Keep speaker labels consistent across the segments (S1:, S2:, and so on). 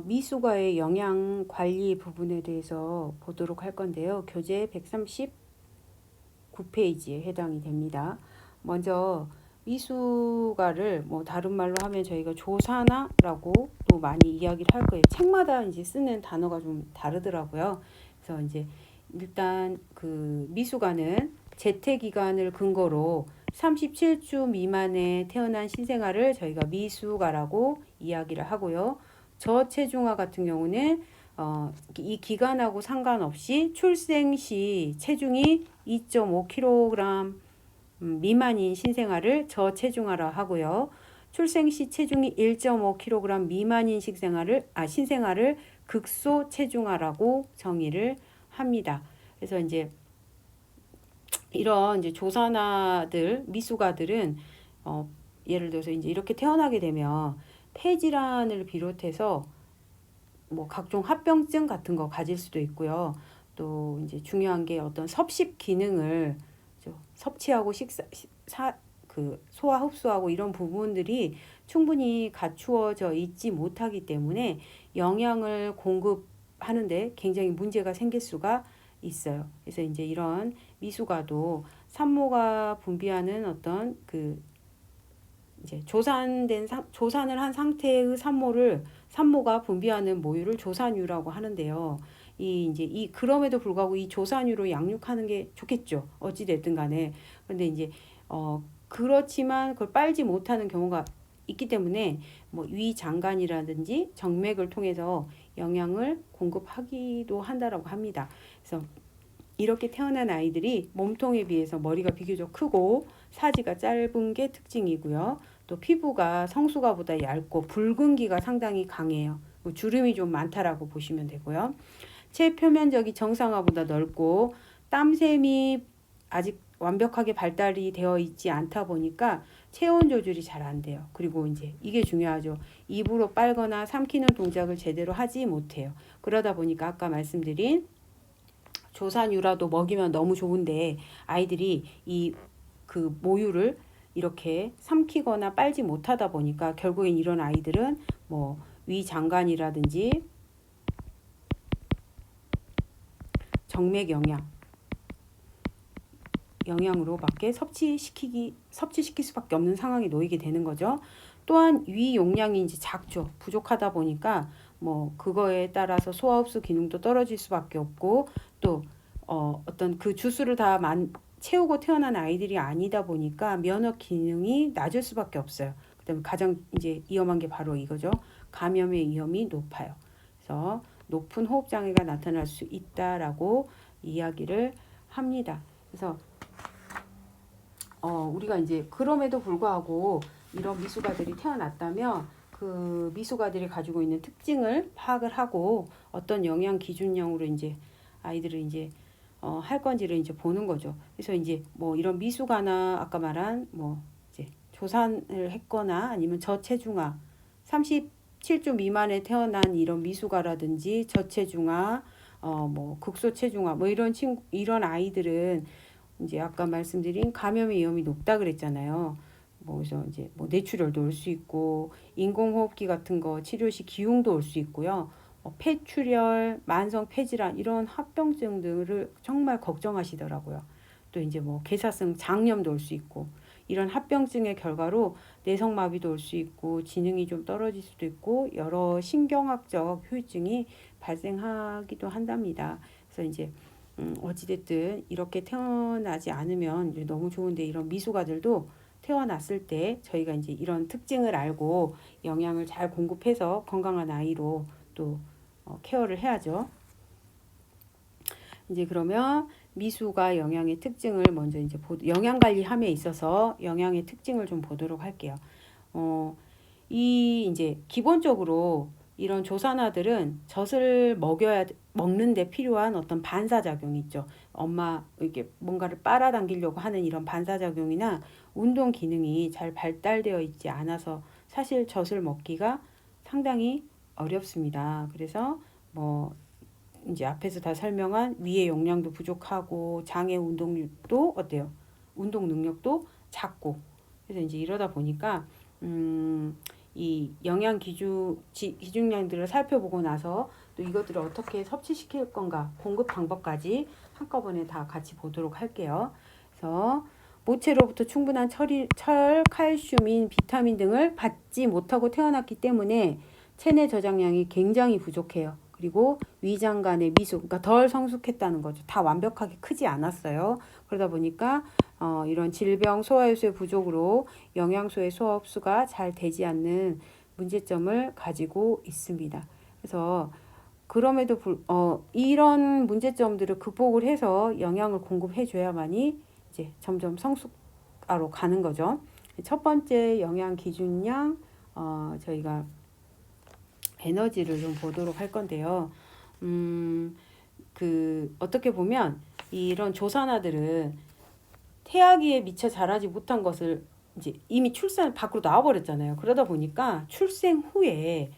S1: 미숙아의 영양 관리 부분에 대해서 보도록 할 건데요. 교재 139페이지에 해당이 됩니다. 먼저 미숙아를 다른 말로 하면 저희가 조사나라고 또 많이 이야기를 할 거예요. 책마다 이제 쓰는 단어가 좀 다르더라고요. 그래서 이제 일단 그 미숙아는 재태 기간을 근거로 37주 미만에 태어난 신생아를 저희가 미숙아라고 이야기를 하고요. 저체중아 같은 경우는 이 기간하고 상관없이 출생 시 체중이 2.5kg 미만인 신생아를 저체중아라 하고요. 출생 시 체중이 1.5kg 미만인 신생아를 극소체중아라고 정의를 합니다. 그래서 이제 이런 이제 조산아들, 미숙아들은 예를 들어서 이제 이렇게 태어나게 되면 폐질환을 비롯해서 각종 합병증 같은 거 가질 수도 있고요. 또 이제 중요한 게 어떤 섭식 기능을 섭취하고 소화 흡수하고 이런 부분들이 충분히 갖추어져 있지 못하기 때문에 영양을 공급하는데 굉장히 문제가 생길 수가 있어요. 그래서 이제 이런 미숙아도 산모가 분비하는 어떤 이제 조산을 한 상태의 산모가 분비하는 모유를 조산유라고 하는데요. 그럼에도 불구하고 이 조산유로 양육하는 게 좋겠죠. 어찌 됐든 간에. 근데 이제 그렇지만 그걸 빨지 못하는 경우가 있기 때문에 위장관이라든지 정맥을 통해서 영양을 공급하기도 한다라고 합니다. 그래서 이렇게 태어난 아이들이 몸통에 비해서 머리가 비교적 크고 사지가 짧은 게 특징이고요. 또 피부가 성숙아보다 얇고 붉은기가 상당히 강해요. 주름이 좀 많다라고 보시면 되고요. 체표면적이 정상아보다 넓고 땀샘이 아직 완벽하게 발달이 되어 있지 않다 보니까 체온 조절이 잘 안 돼요. 그리고 이제 이게 중요하죠. 입으로 빨거나 삼키는 동작을 제대로 하지 못해요. 그러다 보니까 아까 말씀드린 조산유라도 먹이면 너무 좋은데 아이들이 그 모유를 이렇게 삼키거나 빨지 못하다 보니까 결국엔 이런 아이들은 위장관이라든지 정맥 영양으로밖에 섭취시킬 수밖에 없는 상황에 놓이게 되는 거죠. 또한 위 용량이 이제 작죠. 부족하다 보니까 그거에 따라서 소화 흡수 기능도 떨어질 수밖에 없고 또 어떤 그 주스를 다 채우고 태어난 아이들이 아니다 보니까 면역 기능이 낮을 수밖에 없어요. 그다음에 가장 이제 위험한 게 바로 이거죠. 감염의 위험이 높아요. 그래서 높은 호흡 장애가 나타날 수 있다라고 이야기를 합니다. 그래서 우리가 이제 그럼에도 불구하고 이런 미숙아들이 태어났다면 그 미숙아들이 가지고 있는 특징을 파악을 하고 어떤 영양 기준량으로 이제 아이들을 이제 할 건지를 이제 보는 거죠. 그래서 이제 이런 미숙아나 아까 말한 이제 조산을 했거나 아니면 저체중아 37주 미만에 태어난 이런 미숙아라든지 저체중아 극소체중아 이런 아이들은 이제 아까 말씀드린 감염의 위험이 높다 그랬잖아요. 그래서 이제 뇌출혈도 올 수 있고 인공호흡기 같은 거 치료 시 기흉도 올 수 있고요. 폐출혈, 만성 폐질환 이런 합병증들을 정말 걱정하시더라고요. 또 이제 괴사성 장염도 올 수 있고 이런 합병증의 결과로 내성마비도 올 수 있고 지능이 좀 떨어질 수도 있고 여러 신경학적 후유증이 발생하기도 한답니다. 그래서 이제 어찌됐든 이렇게 태어나지 않으면 이제 너무 좋은데 이런 미숙아들도 태어났을 때 저희가 이제 이런 특징을 알고 영양을 잘 공급해서 건강한 아이로 또 케어를 해야죠. 이제 그러면 미숙아 영양의 특징을 먼저 이제 영양 관리함에 있어서 영양의 특징을 좀 보도록 할게요. 이제 기본적으로 이런 조산아들은 젖을 먹는데 필요한 어떤 반사작용이 있죠. 엄마 이렇게 뭔가를 빨아당기려고 하는 이런 반사작용이나 운동 기능이 잘 발달되어 있지 않아서 사실 젖을 먹기가 상당히 어렵습니다. 그래서 이제 앞에서 다 설명한 위의 용량도 부족하고 장의 운동력도 어때요? 운동 능력도 작고 그래서 이제 이러다 보니까 이 영양 기준량들을 살펴보고 나서 또 이것들을 어떻게 섭취시킬 건가 공급 방법까지 한꺼번에 다 같이 보도록 할게요. 그래서 모체로부터 충분한 철, 칼슘인 비타민 등을 받지 못하고 태어났기 때문에 체내 저장량이 굉장히 부족해요. 그리고 위장 간의 미수, 그러니까 덜 성숙했다는 거죠. 다 완벽하게 크지 않았어요. 그러다 보니까 이런 질병, 소화효소의 부족으로 영양소의 소화 흡수가 잘 되지 않는 문제점을 가지고 있습니다. 그래서 그럼에도 이런 문제점들을 극복을 해서 영양을 공급해 줘야만이 이제 점점 성숙화로 가는 거죠. 첫 번째 영양 기준량 저희가 에너지를 좀 보도록 할 건데요. 어떻게 보면 이런 조산아들은 태아기에 미처 자라지 못한 것을 이제 이미 출산 밖으로 나와버렸잖아요. 그러다 보니까 출생 후에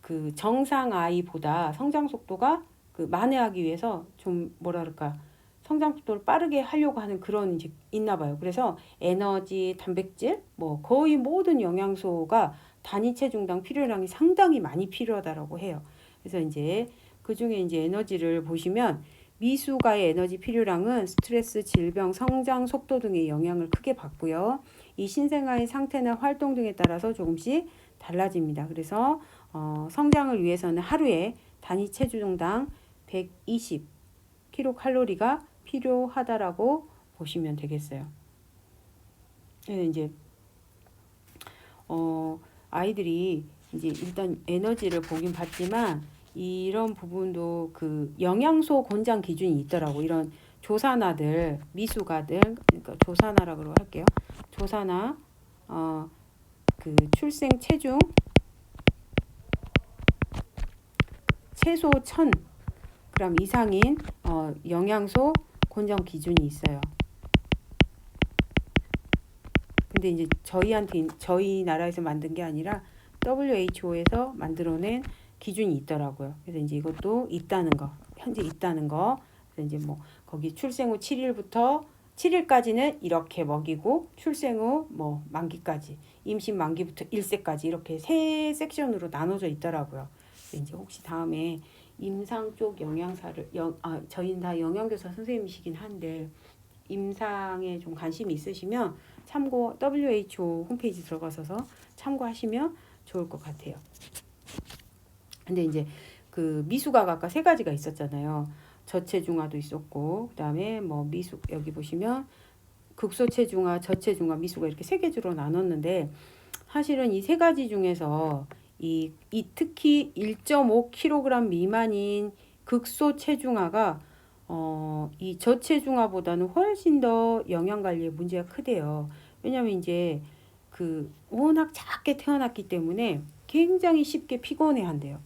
S1: 그 정상 아이보다 성장 속도가 만회하기 위해서 좀 뭐랄까 성장 속도를 빠르게 하려고 하는 그런 이제 있나 봐요. 그래서 에너지, 단백질, 뭐 거의 모든 영양소가 단위 체중당 필요량이 상당히 많이 필요하다라고 해요. 그래서 이제 그 중에 이제 에너지를 보시면 미숙아의 에너지 필요량은 스트레스, 질병, 성장 속도 등의 영향을 크게 받고요. 이 신생아의 상태나 활동 등에 따라서 조금씩 달라집니다. 그래서 성장을 위해서는 하루에 단위 체중당 120kcal가 필요하다라고 보시면 되겠어요. 그래서 이제 아이들이 이제 일단 에너지를 보긴 봤지만 이런 부분도 그 영양소 권장 기준이 있더라고. 이런 조산아들, 미숙아들, 그러니까 조산아라고 할게요. 조산아, 그 출생 체중 최소 1000g 이상인 영양소 권장 기준이 있어요. 근데 이제 저희 나라에서 만든 게 아니라 WHO에서 만들어낸 기준이 있더라고요. 그래서 이제 이것도 있다는 거, 현재 있다는 거. 그래서 이제 뭐 거기 출생 후 7일까지는 이렇게 먹이고 출생 후 뭐 만기까지, 임신 만기부터 1세까지 이렇게 세 섹션으로 나눠져 있더라고요. 이제 혹시 다음에 임상 쪽 영양사를 저희는 다 영양교사 선생님이시긴 한데 임상에 좀 관심이 있으시면 참고 WHO 홈페이지 들어가셔서 참고하시면 좋을 것 같아요. 근데 이제 그 미숙아가 아까 3가지가 있었잖아요. 저체중아도 있었고 그다음에 뭐 여기 보시면 극소체중아, 저체중아, 미숙아 이렇게 3개주로 나눴는데 사실은 이 3가지 중에서 이 특히 1.5kg 미만인 극소체중아가 이 저체중아보다는 훨씬 더 영양관리에 문제가 크대요. 왜냐면 이제 워낙 작게 태어났기 때문에 굉장히 쉽게 피곤해한대요.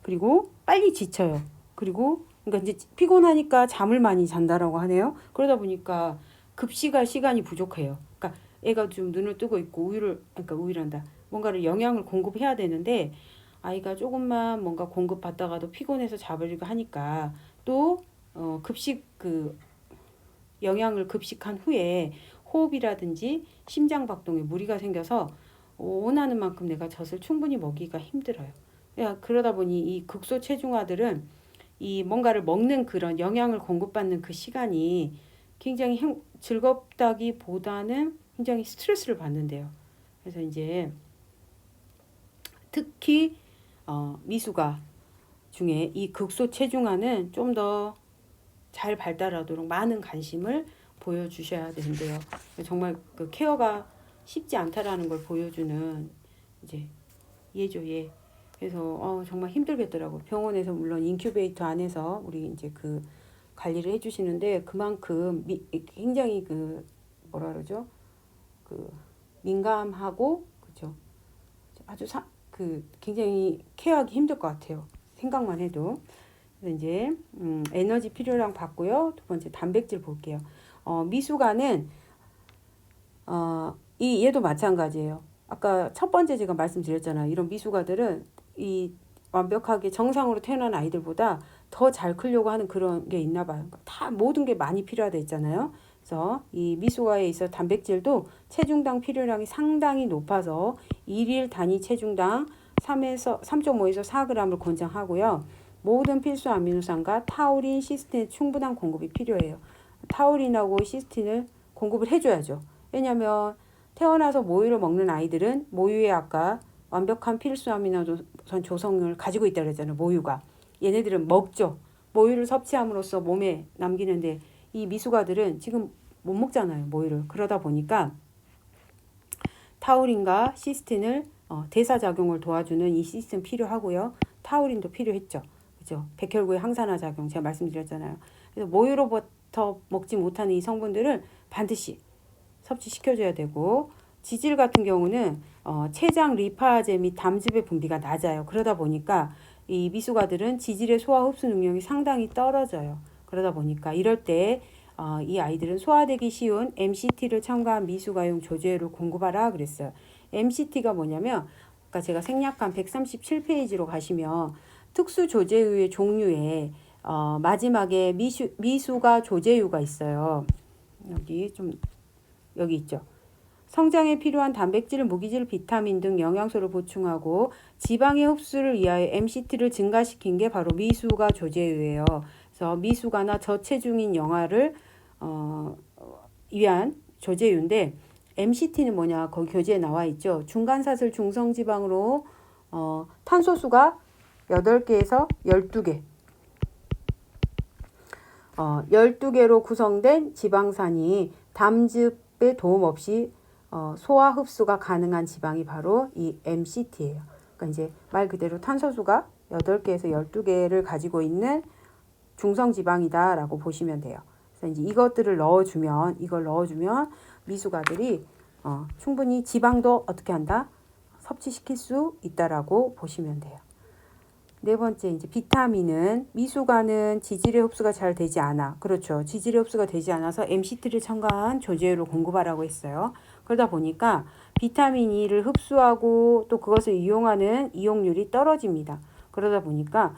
S1: 그리고 빨리 지쳐요. 그리고 그러니까 이제 피곤하니까 잠을 많이 잔다라고 하네요. 그러다 보니까 급식할 시간이 부족해요. 그러니까 애가 좀 눈을 뜨고 있고 우유란다. 뭔가를 영양을 공급해야 되는데 아이가 조금만 뭔가 공급받다가도 피곤해서 자버리고 하니까 또 급식 영양을 급식한 후에 호흡이라든지 심장 박동에 무리가 생겨서 원하는 만큼 내가 젖을 충분히 먹기가 힘들어요. 그러다 보니 이 극소 체중아들은 이 뭔가를 먹는 그런 영양을 공급받는 그 시간이 굉장히 즐겁다기보다는 굉장히 스트레스를 받는데요. 그래서 이제 특히 미숙아 중에 이 극소 체중아는 좀 더 잘 발달하도록 많은 관심을 보여주셔야 되는데요. 정말 그 케어가 쉽지 않다라는 걸 보여주는 이제 예죠, 예. 그래서 정말 힘들겠더라고. 병원에서 물론 인큐베이터 안에서 우리 이제 그 관리를 해주시는데 그만큼 굉장히 뭐라 그러죠? 민감하고 그죠? 아주 굉장히 케어하기 힘들 것 같아요. 생각만 해도. 그래서 이제 에너지 필요량 봤고요. 두 번째 단백질 볼게요. 미숙아는 얘도 마찬가지예요. 아까 첫 번째 제가 말씀드렸잖아요. 이런 미숙아들은 이 완벽하게 정상으로 태어난 아이들보다 더 잘 크려고 하는 그런 게 있나 봐요. 다 모든 게 많이 필요하다 했잖아요. 그래서 이 미숙아에 있어 단백질도 체중당 필요량이 상당히 높아서 일일 단위 체중당 3.5에서 4g을 권장하고요. 모든 필수 아미노산과 타우린, 시스틴의 충분한 공급이 필요해요. 타우린하고 시스틴을 공급을 해줘야죠. 왜냐하면 태어나서 모유를 먹는 아이들은 모유에 아까 완벽한 필수 아미노산 조성을 가지고 있다고 했잖아요. 모유가. 얘네들은 먹죠. 모유를 섭취함으로써 몸에 남기는데 이 미숙아들은 지금 못 먹잖아요. 모유를. 그러다 보니까 타우린과 시스틴을 대사작용을 도와주는 이 시스틴 필요하고요. 타우린도 필요했죠. 그죠? 백혈구의 항산화 작용 제가 말씀드렸잖아요. 그래서 모유로부터 먹지 못하는 이 성분들을 반드시 섭취시켜줘야 되고 지질 같은 경우는 췌장 리파제 및 담즙의 분비가 낮아요. 그러다 보니까 이 미숙아들은 지질의 소화 흡수 능력이 상당히 떨어져요. 그러다 보니까 이럴 때 이 아이들은 소화되기 쉬운 MCT를 첨가한 미숙아용 조제를 공급하라 그랬어요. MCT가 뭐냐면 아까 제가 생략한 137페이지로 가시면 특수 조제유의 종류에 마지막에 미숙아 조제유가 있어요. 여기 있죠. 성장에 필요한 단백질, 무기질, 비타민 등 영양소를 보충하고 지방의 흡수를 위하여 MCT를 증가시킨 게 바로 미숙아 조제유예요. 그래서 미숙아나 저체중인 영아를 위한 조제유인데 MCT는 뭐냐? 거기 교재에 나와 있죠. 중간사슬 중성지방으로 탄소수가 8개에서 12개 12개로 구성된 지방산이 담즙의 도움 없이 소화 흡수가 가능한 지방이 바로 이 MCT예요. 그러니까 이제 말 그대로 탄소수가 8개에서 12개를 가지고 있는 중성지방이다라고 보시면 돼요. 그래서 이제 이것들을 넣어주면 미숙아들이 충분히 지방도 어떻게 한다? 섭취시킬 수 있다라고 보시면 돼요. 네 번째 이제 비타민은 미숙아는 지질의 흡수가 잘 되지 않아. 그렇죠. 지질의 흡수가 되지 않아서 MCT를 첨가한 조제유를 공급하라고 했어요. 그러다 보니까 비타민 E를 흡수하고 또 그것을 이용하는 이용률이 떨어집니다. 그러다 보니까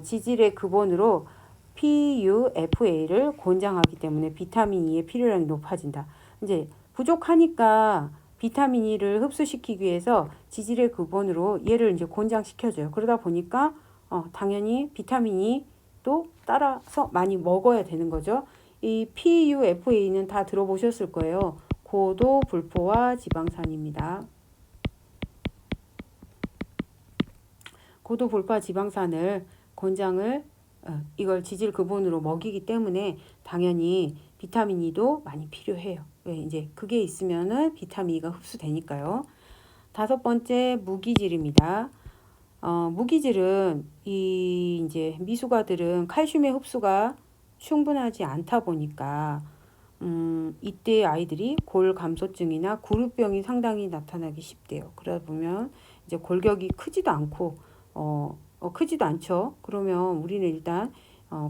S1: 지질의 근본으로 PUFA를 권장하기 때문에 비타민 E의 필요량이 높아진다. 이제 부족하니까 비타민 E를 흡수시키기 위해서 지질의 근본으로 얘를 이제 권장시켜줘요. 그러다 보니까 당연히 비타민 E도 따라서 많이 먹어야 되는 거죠. 이 PUFA는 다 들어보셨을 거예요. 고도 불포화 지방산입니다. 고도 불포화 지방산을 권장을 이걸 지질 근본으로 먹이기 때문에 당연히 비타민 E도 많이 필요해요. 왜 이제 그게 있으면은 비타민 E가 흡수되니까요. 다섯 번째 무기질입니다. 무기질은 이제 미숙아들은 칼슘의 흡수가 충분하지 않다 보니까 이때 아이들이 골감소증이나 구루병이 상당히 나타나기 쉽대요. 그러다 보면 이제 골격이 크지도 않고 크지도 않죠. 그러면 우리는 일단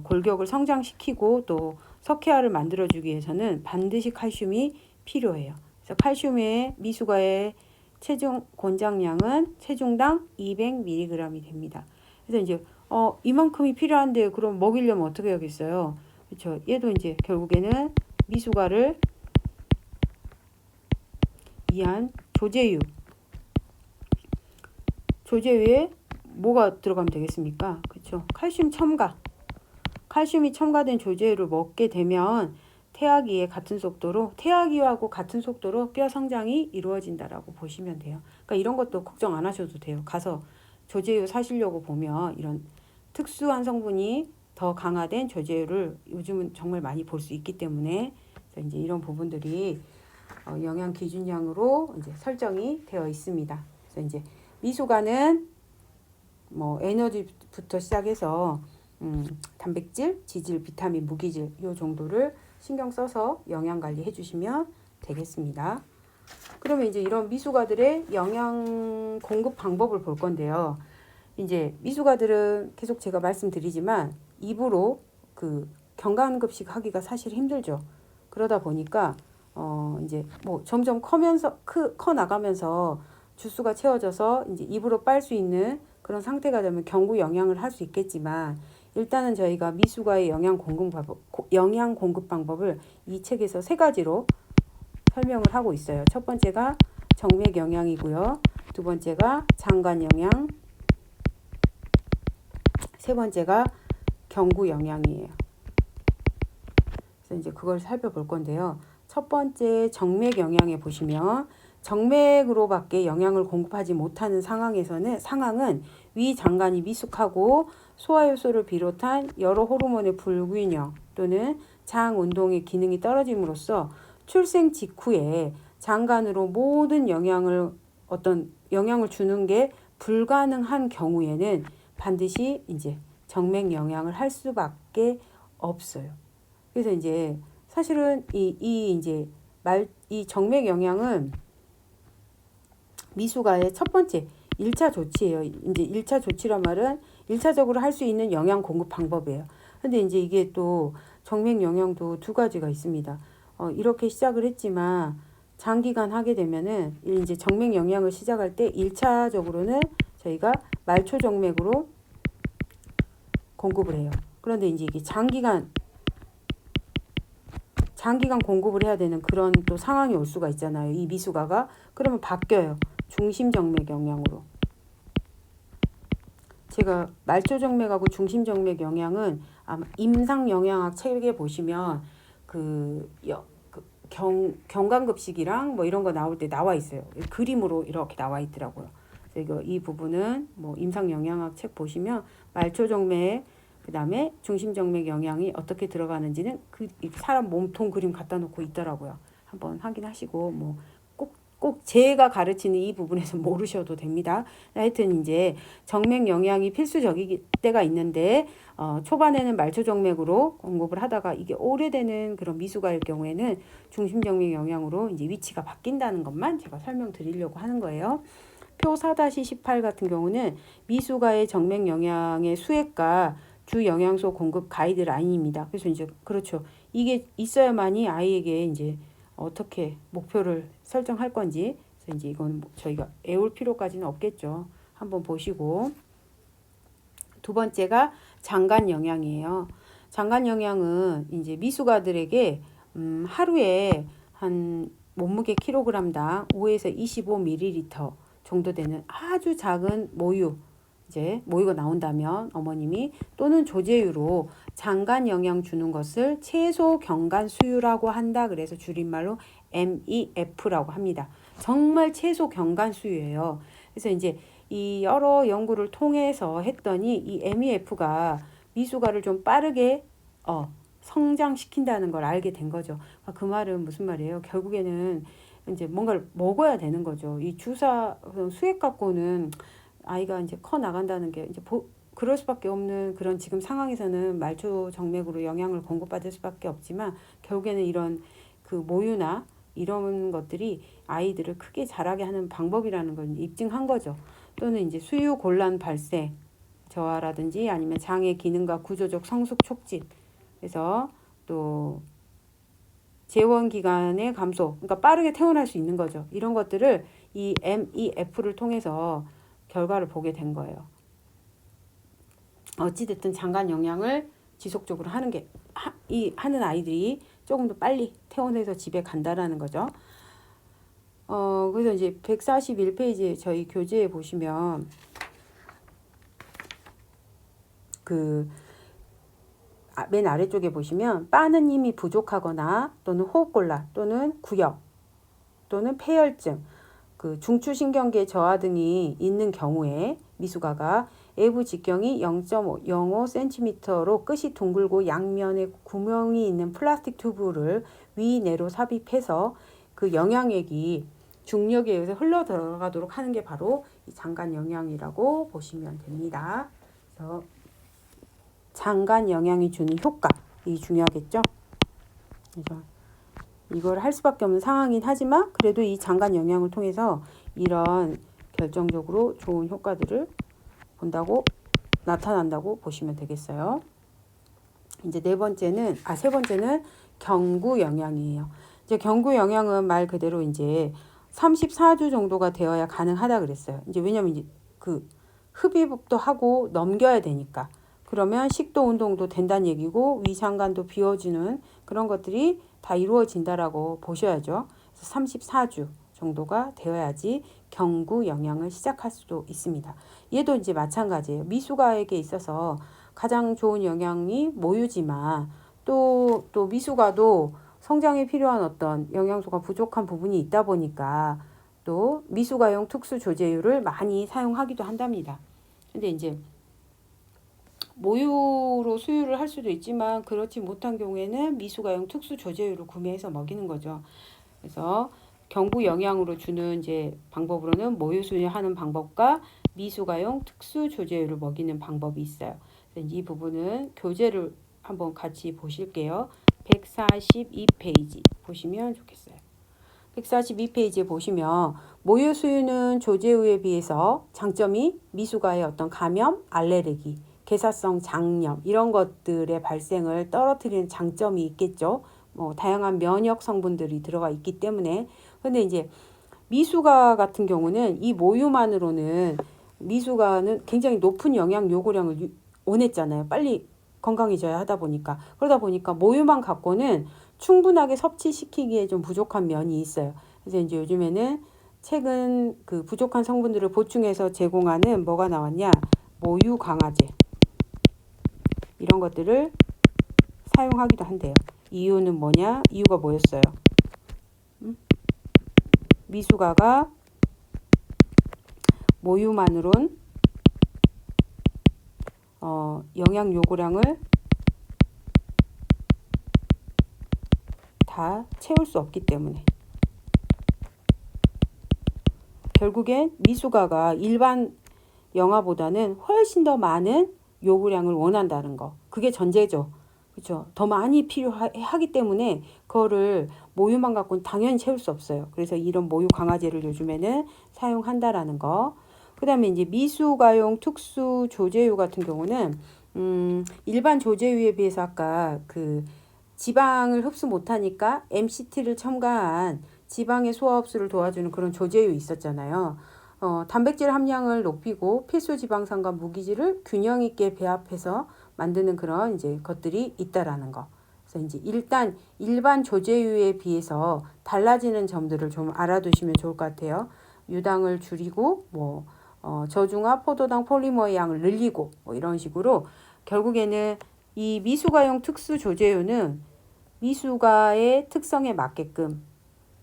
S1: 골격을 성장시키고 또 석회화를 만들어주기 위해서는 반드시 칼슘이 필요해요. 그래서 칼슘의 미숙아의 체중 권장량은 체중당 200mg이 됩니다. 그래서 이제 이만큼이 필요한데 그럼 먹이려면 어떻게 하겠어요? 그렇죠. 얘도 이제 결국에는 미숙아를 위한 조제유에 뭐가 들어가면 되겠습니까? 그렇죠. 칼슘 첨가. 칼슘이 첨가된 조제유를 먹게 되면 태아기와 같은 속도로 뼈 성장이 이루어진다라고 보시면 돼요. 그러니까 이런 것도 걱정 안 하셔도 돼요. 가서 조제유 사시려고 보면 이런 특수한 성분이 더 강화된 조제유를 요즘은 정말 많이 볼 수 있기 때문에 이제 이런 부분들이 영양 기준량으로 이제 설정이 되어 있습니다. 그래서 이제 미숙아는 뭐 에너지부터 시작해서 단백질, 지질, 비타민, 무기질 요 정도를 신경 써서 영양 관리 해주시면 되겠습니다. 그러면 이제 이런 미숙아들의 영양 공급 방법을 볼 건데요. 이제 미숙아들은 계속 제가 말씀드리지만 입으로 그 경감급식 하기가 사실 힘들죠. 그러다 보니까 이제 뭐 점점 커 나가면서 주스가 채워져서 이제 입으로 빨 수 있는 그런 상태가 되면 경구 영양을 할 수 있겠지만 일단은 저희가 미숙아의 영양 공급 방법을 이 책에서 3가지로 설명을 하고 있어요. 첫 번째가 정맥 영양이고요. 두 번째가 장간 영양, 세 번째가 경구 영양이에요. 그래서 이제 그걸 살펴볼 건데요. 첫 번째 정맥 영양에 보시면 정맥으로밖에 영양을 공급하지 못하는 상황은 위장관이 미숙하고 소화효소를 비롯한 여러 호르몬의 불균형 또는 장 운동의 기능이 떨어짐으로써 출생 직후에 장관으로 모든 영양을 주는 게 불가능한 경우에는 반드시 이제 정맥 영양을 할 수밖에 없어요. 그래서 이제 사실은 이 정맥 영양은 미숙아의 첫 번째 1차 조치예요. 이제 1차 조치란 말은 1차적으로 할 수 있는 영양 공급 방법이에요. 근데 이제 이게 또 정맥 영양도 두 가지가 있습니다. 이렇게 시작을 했지만 장기간 하게 되면은 이제 정맥 영양을 시작할 때 1차적으로는 저희가 말초 정맥으로 공급을 해요. 그런데 이제 이게 장기간 공급을 해야 되는 그런 또 상황이 올 수가 있잖아요. 이 미숙아가. 그러면 바뀌어요. 중심정맥 영양으로. 제가 말초정맥하고 중심정맥 영양은 아마 임상영양학 책에 보시면 경강급식이랑 뭐 이런 거 나올 때 나와 있어요. 그림으로 이렇게 나와 있더라고요. 그래서 이 부분은 뭐 임상영양학 책 보시면 말초정맥 그다음에 중심정맥 영양이 어떻게 들어가는지는 그 사람 몸통 그림 갖다 놓고 있더라고요. 한번 확인하시고 뭐 꼭 제가 가르치는 이 부분에서 모르셔도 됩니다. 하여튼 이제 정맥 영양이 필수적일 때가 있는데 초반에는 말초 정맥으로 공급을 하다가 이게 오래되는 그런 미숙아일 경우에는 중심정맥 영양으로 이제 위치가 바뀐다는 것만 제가 설명드리려고 하는 거예요. 표 4-18 같은 경우는 미숙아의 정맥 영양의 수액과 주 영양소 공급 가이드라인입니다. 그래서 이제 그렇죠. 이게 있어야만이 아이에게 이제 어떻게 목표를 설정할 건지. 그래서 이제 이건 저희가 외울 필요까지는 없겠죠. 한번 보시고. 두 번째가 장간 영양이에요. 장간 영양은 이제 미숙아들에게 하루에 한 몸무게 킬로그램당 5에서 25ml 정도 되는 아주 작은 모유가 나온다면 어머님이 또는 조제유로 장간 영양 주는 것을 채소 경간 수유라고 한다. 그래서 줄임말로 MEF라고 합니다. 정말 채소 경간 수유예요. 그래서 이제 이 여러 연구를 통해서 했더니 이 MEF가 미숙아를 좀 빠르게 성장시킨다는 걸 알게 된 거죠. 그 말은 무슨 말이에요? 결국에는 이제 뭔가를 먹어야 되는 거죠. 이 주사 수액 갖고는 아이가 이제 커 나간다는 게 이제 그럴 수밖에 없는 그런 지금 상황에서는 말초 정맥으로 영양을 공급받을 수밖에 없지만 결국에는 이런 그 모유나 이런 것들이 아이들을 크게 자라게 하는 방법이라는 걸 입증한 거죠. 또는 이제 수유 곤란 발생 저하라든지 아니면 장의 기능과 구조적 성숙 촉진. 그래서 또 재원 기간의 감소. 그러니까 빠르게 태어날 수 있는 거죠. 이런 것들을 이 MEF를 통해서 결과를 보게 된 거예요. 어찌됐든 장간 영양을 지속적으로 하는 아이들이 조금 더 빨리 퇴원해서 집에 간다라는 거죠. 그래서 이제 141페이지 저희 교재에 보시면 맨 아래쪽에 보시면 빠는 힘이 부족하거나 또는 호흡곤란 또는 구역 또는 폐혈증 중추신경계 저하 등이 있는 경우에 미숙아가 외부 직경이 0.05cm로 끝이 둥글고 양면에 구멍이 있는 플라스틱 튜브를 위내로 삽입해서 그 영양액이 중력에 의해서 흘러 들어가도록 하는 게 바로 이 장간 영양이라고 보시면 됩니다. 그래서 장간 영양이 주는 효과, 이 중요하겠죠? 그래서 이걸 할 수밖에 없는 상황이긴 하지만 그래도 이 장간 영양을 통해서 이런 결정적으로 좋은 효과들을 나타난다고 보시면 되겠어요. 이제 세 번째는 경구 영양이에요. 이제 경구 영양은 말 그대로 이제 34주 정도가 되어야 가능하다 그랬어요. 이제 왜냐면 이제 흡입도 하고 넘겨야 되니까. 그러면 식도 운동도 된다는 얘기고 위장관도 비워주는 그런 것들이 다 이루어진다라고 보셔야죠. 그래서 34주 정도가 되어야지 경구 영양을 시작할 수도 있습니다. 얘도 이제 마찬가지예요. 미숙아에게 있어서 가장 좋은 영양이 모유지만 또 미숙아도 성장에 필요한 어떤 영양소가 부족한 부분이 있다 보니까 또 미숙아용 특수 조제유를 많이 사용하기도 한답니다. 근데 이제 모유로 수유를 할 수도 있지만 그렇지 못한 경우에는 미숙아용 특수 조제유를 구매해서 먹이는 거죠. 그래서 경구 영양으로 주는 이제 방법으로는 모유 수유하는 방법과 미숙아용 특수 조제유를 먹이는 방법이 있어요. 그래서 이 부분은 교재를 한번 같이 보실게요. 142페이지 보시면 좋겠어요. 142페이지에 보시면 모유 수유는 조제우에 비해서 장점이 미숙아의 어떤 감염, 알레르기, 개사성 장염 이런 것들의 발생을 떨어뜨리는 장점이 있겠죠. 다양한 면역 성분들이 들어가 있기 때문에. 근데 이제 미숙아 같은 경우는 이 모유만으로는 미숙아는 굉장히 높은 영양 요구량을 원했잖아요. 빨리 건강해져야 하다 보니까. 그러다 보니까 모유만 갖고는 충분하게 섭취시키기에 좀 부족한 면이 있어요. 그래서 이제 요즘에는 최근 그 부족한 성분들을 보충해서 제공하는 뭐가 나왔냐? 모유 강화제. 이런 것들을 사용하기도 한대요. 이유는 뭐냐? 이유가 뭐였어요? 미숙아가 모유만으론 영양 요구량을 다 채울 수 없기 때문에 결국엔 미숙아가 일반 영아보다는 훨씬 더 많은 요구량을 원한다는 거. 그게 전제죠. 그렇죠? 더 많이 필요하기 때문에 그거를 모유만 갖고는 당연히 채울 수 없어요. 그래서 이런 모유 강화제를 요즘에는 사용한다라는 거. 그 다음에 이제 미숙아용 특수 조제유 같은 경우는 일반 조제유에 비해서 아까 그 지방을 흡수 못하니까 MCT를 첨가한 지방의 소화 흡수를 도와주는 그런 조제유 있었잖아요. 단백질 함량을 높이고 필수 지방산과 무기질을 균형 있게 배합해서 만드는 그런 이제 것들이 있다라는 거. 그래서 이제 일단 일반 조제유에 비해서 달라지는 점들을 좀 알아두시면 좋을 것 같아요. 유당을 줄이고 저중화 포도당 폴리머의 양을 늘리고 이런 식으로 결국에는 이 미숙아용 특수 조제유는 미숙아의 특성에 맞게끔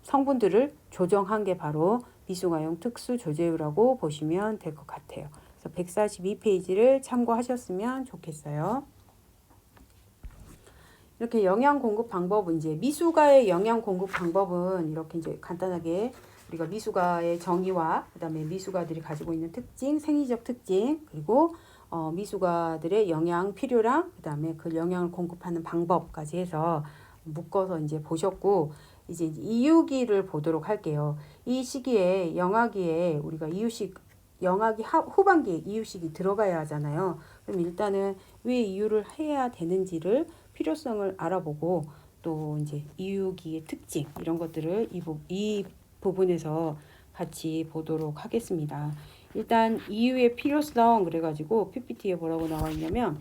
S1: 성분들을 조정한 게 바로 미숙아용 특수 조제유라고 보시면 될 것 같아요. 그래서 142페이지를 참고하셨으면 좋겠어요. 이렇게 영양 공급 방법은 이제 미숙아의 영양 공급 방법은 이렇게 이제 간단하게 우리가 미숙아의 정의와 그다음에 미숙아들이 가지고 있는 특징, 생리적 특징, 그리고 미숙아들의 영양 필요량, 그다음에 그 영양을 공급하는 방법까지 해서 묶어서 이제 보셨고 이제 이유기를 보도록 할게요. 이 시기에 영아기에 우리가 영아기 후반기에 이유식이 들어가야 하잖아요. 그럼 일단은 왜 이유를 해야 되는지를 필요성을 알아보고 또 이제 이유기의 특징 이런 것들을 이 부분에서 같이 보도록 하겠습니다. 일단 이유의 필요성 그래가지고 PPT에 뭐라고 나와 있냐면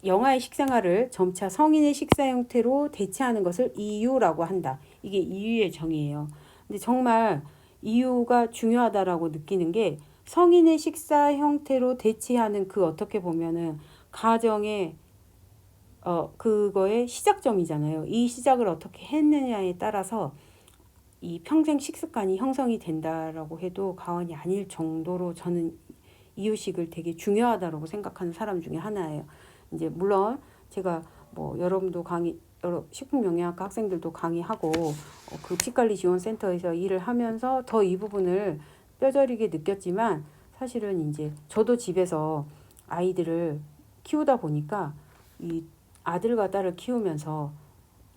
S1: 영아의 식생활을 점차 성인의 식사 형태로 대체하는 것을 이유라고 한다. 이게 이유의 정의예요. 근데 정말 이유가 중요하다라고 느끼는 게 성인의 식사 형태로 대체하는 그 어떻게 보면은 가정의 그거의 시작점이잖아요. 이 시작을 어떻게 했느냐에 따라서 이 평생 식습관이 형성이 된다라고 해도 과언이 아닐 정도로 저는 이유식을 되게 중요하다고 생각하는 사람 중에 하나예요. 이제 물론 제가 여러분도 여러 식품영양학과 학생들도 강의하고 그 치관리지원센터에서 일을 하면서 더 이 부분을 뼈저리게 느꼈지만 사실은 이제 저도 집에서 아이들을 키우다 보니까 이 아들과 딸을 키우면서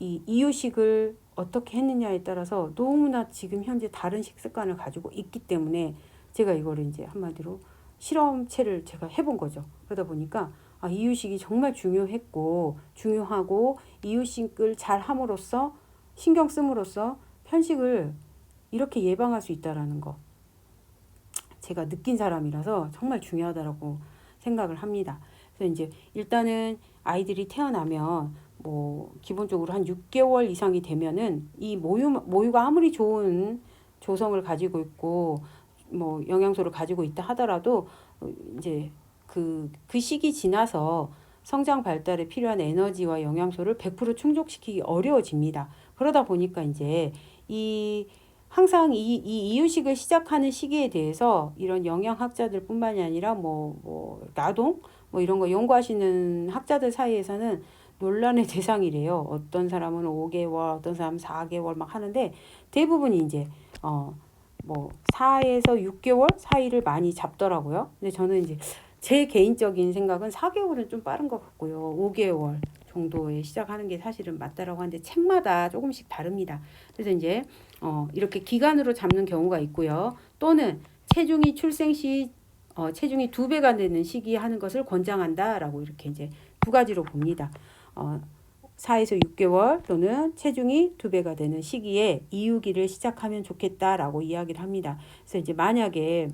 S1: 이 이유식을 어떻게 했느냐에 따라서 너무나 지금 현재 다른 식습관을 가지고 있기 때문에 제가 이거를 이제 한마디로 실험체를 제가 해본 거죠. 그러다 보니까 이유식이 정말 중요하고 이유식을 잘 함으로써 신경 씀으로써 편식을 이렇게 예방할 수 있다라는 거 제가 느낀 사람이라서 정말 중요하다라고 생각을 합니다. 그래서 이제 일단은 아이들이 태어나면 기본적으로 한 6개월 이상이 되면은 이 모유가 아무리 좋은 조성을 가지고 있고 뭐 영양소를 가지고 있다 하더라도 이제 그 시기 지나서 성장 발달에 필요한 에너지와 영양소를 100% 충족시키기 어려워집니다. 그러다 보니까 이제 항상 이 이유식을 시작하는 시기에 대해서 이런 영양학자들 뿐만이 아니라 나동 뭐 이런 거 연구하시는 학자들 사이에서는 논란의 대상이래요. 어떤 사람은 5개월, 어떤 사람은 4개월 막 하는데 대부분이 이제 4에서 6개월 사이를 많이 잡더라고요. 근데 저는 이제 제 개인적인 생각은 4개월은 좀 빠른 것 같고요. 5개월 정도에 시작하는 게 사실은 맞다라고 하는데 책마다 조금씩 다릅니다. 그래서 이제 이렇게 기간으로 잡는 경우가 있고요. 또는 체중이 출생 시 체중이 2배가 되는 시기에 하는 것을 권장한다라고 이렇게 이제 두 가지로 봅니다. 4에서 6개월 또는 체중이 2배가 되는 시기에 이유기를 시작하면 좋겠다라고 이야기를 합니다. 그래서 이제 만약에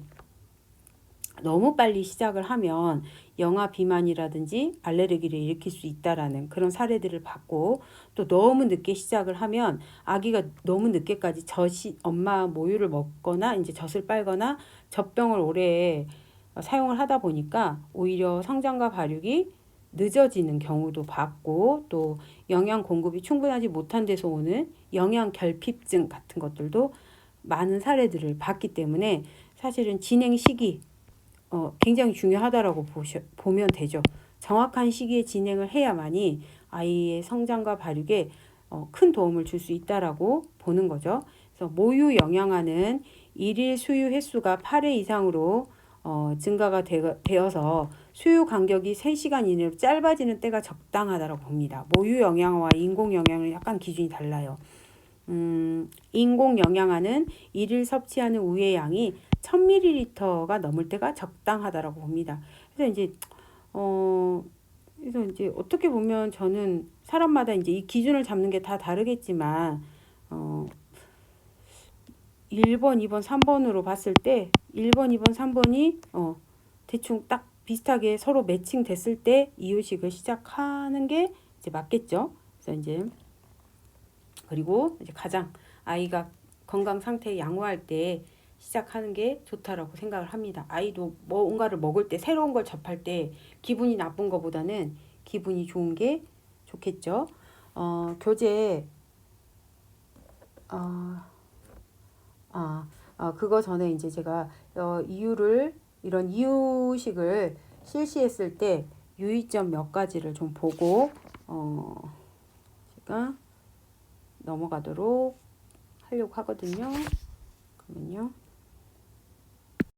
S1: 너무 빨리 시작을 하면 영아 비만이라든지 알레르기를 일으킬 수 있다라는 그런 사례들을 봤고, 또 너무 늦게 시작을 하면 아기가 너무 늦게까지 엄마 모유를 먹거나 이제 젖을 빨거나 젖병을 오래 사용을 하다 보니까 오히려 성장과 발육이 늦어지는 경우도 봤고, 또 영양 공급이 충분하지 못한 데서 오는 영양 결핍증 같은 것들도 많은 사례들을 봤기 때문에 사실은 진행 시기 굉장히 중요하다라고 보면 되죠. 정확한 시기에 진행을 해야만이 아이의 성장과 발육에 큰 도움을 줄 수 있다라고 보는 거죠. 그래서 모유 영양하는 일일 수유 횟수가 8회 이상으로 증가가 되어서 수유 간격이 3시간 이내로 짧아지는 때가 적당하다고 봅니다. 모유 영양화와 인공 영양은 약간 기준이 달라요. 인공 영양화는 일일 섭취하는 우유의 양이 1000ml가 넘을 때가 적당하다라고 봅니다. 그래서 이제 어떻게 보면 저는 사람마다 이제 이 기준을 잡는 게 다 다르겠지만 1번, 2번, 3번으로 봤을 때 1번, 2번, 3번이 대충 딱 비슷하게 서로 매칭 됐을 때 이유식을 시작하는 게 이제 맞겠죠. 그래서 이제 그리고 이제 가장 아이가 건강 상태에 양호할 때 시작하는 게 좋다라고 생각을 합니다. 아이도 뭔가를 먹을 때 새로운 걸 접할 때 기분이 나쁜 것보다는 기분이 좋은 게 좋겠죠. 교재 그거 전에 이제 제가 이런 이유식을 실시했을 때 유의점 몇 가지를 좀 보고 제가 넘어가도록 하려고 하거든요. 그러면요.